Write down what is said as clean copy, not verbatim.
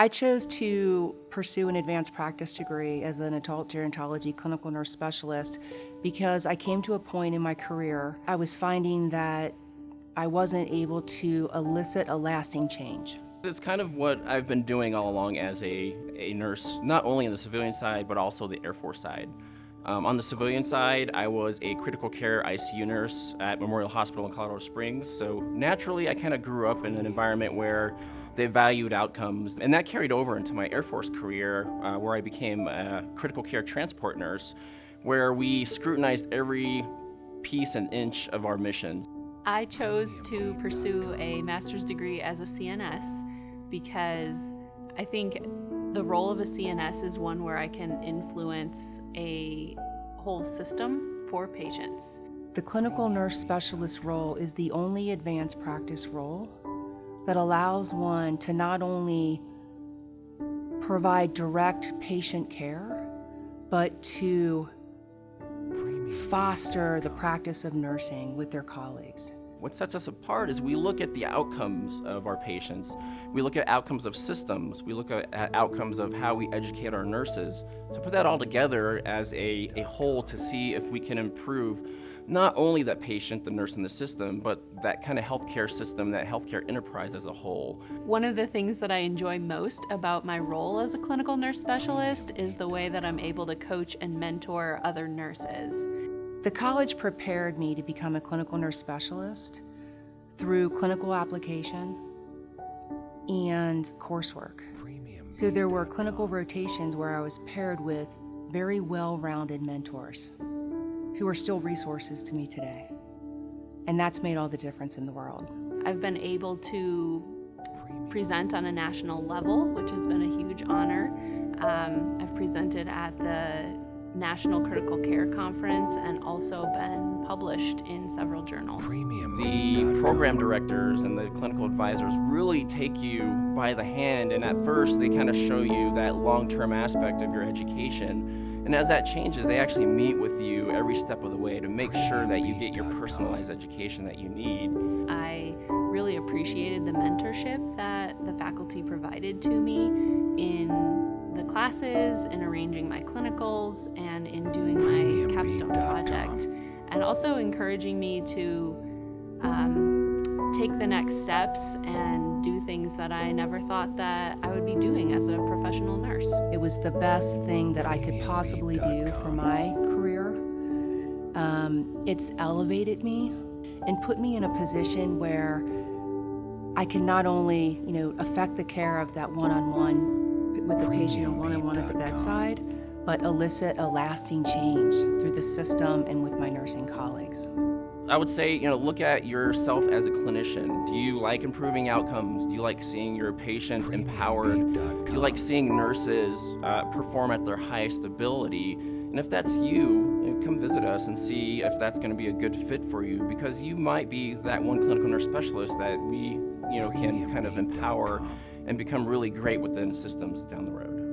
I chose to pursue an advanced practice degree as an adult gerontology clinical nurse specialist because I came to a point in my career I was finding that I wasn't able to elicit a lasting change. It's kind of what I've been doing all along as a nurse, not only on the civilian side, but also the Air Force side. On the civilian side, I was a critical care ICU nurse at Memorial Hospital in Colorado Springs, so naturally I kind of grew up in an environment where they valued outcomes, and that carried over into my Air Force career, where I became a critical care transport nurse, where we scrutinized every piece and inch of our missions. I chose to pursue a master's degree as a CNS because I think the role of a CNS is one where I can influence a whole system for patients. The clinical nurse specialist role is the only advanced practice role that allows one to not only provide direct patient care, but to foster the practice of nursing with their colleagues. What sets us apart is we look at the outcomes of our patients. We look at outcomes of systems. We look at outcomes of how we educate our nurses. To put that all together as a whole to see if we can improve not only that patient, the nurse, and the system, but that kind of healthcare system, that healthcare enterprise as a whole. One of the things that I enjoy most about my role as a clinical nurse specialist is the way that I'm able to coach and mentor other nurses. The college prepared me to become a clinical nurse specialist through clinical application and coursework. So there were clinical rotations where I was paired with very well-rounded mentors who are still resources to me today. And that's made all the difference in the world. I've been able to present on a national level, which has been a huge honor. I've presented at the National Critical Care Conference and also been published in several journals. The program directors and the clinical advisors really take you by the hand, and at first they kind of show you that long-term aspect of your education. And as that changes, they actually meet with you every step of the way to make sure that you get your personalized education that you need. I really appreciated the mentorship that the faculty provided to me in the classes, in arranging my clinicals, and in doing my capstone project, and also encouraging me to take the next steps and do things that I never thought that I would be doing as a professional nurse. It was the best thing that I could possibly do for my career. It's elevated me and put me in a position where I can not only, affect the care of that one-on-one with the patient and one-on-one at the bedside, but elicit a lasting change through the system and with my nursing colleagues. I would say, look at yourself as a clinician. Do you like improving outcomes? Do you like seeing your patient empowered? Do you like seeing nurses perform at their highest ability? And if that's you, come visit us and see if that's going to be a good fit for you, because you might be that one clinical nurse specialist that we, can kind of empower and become really great within systems down the road.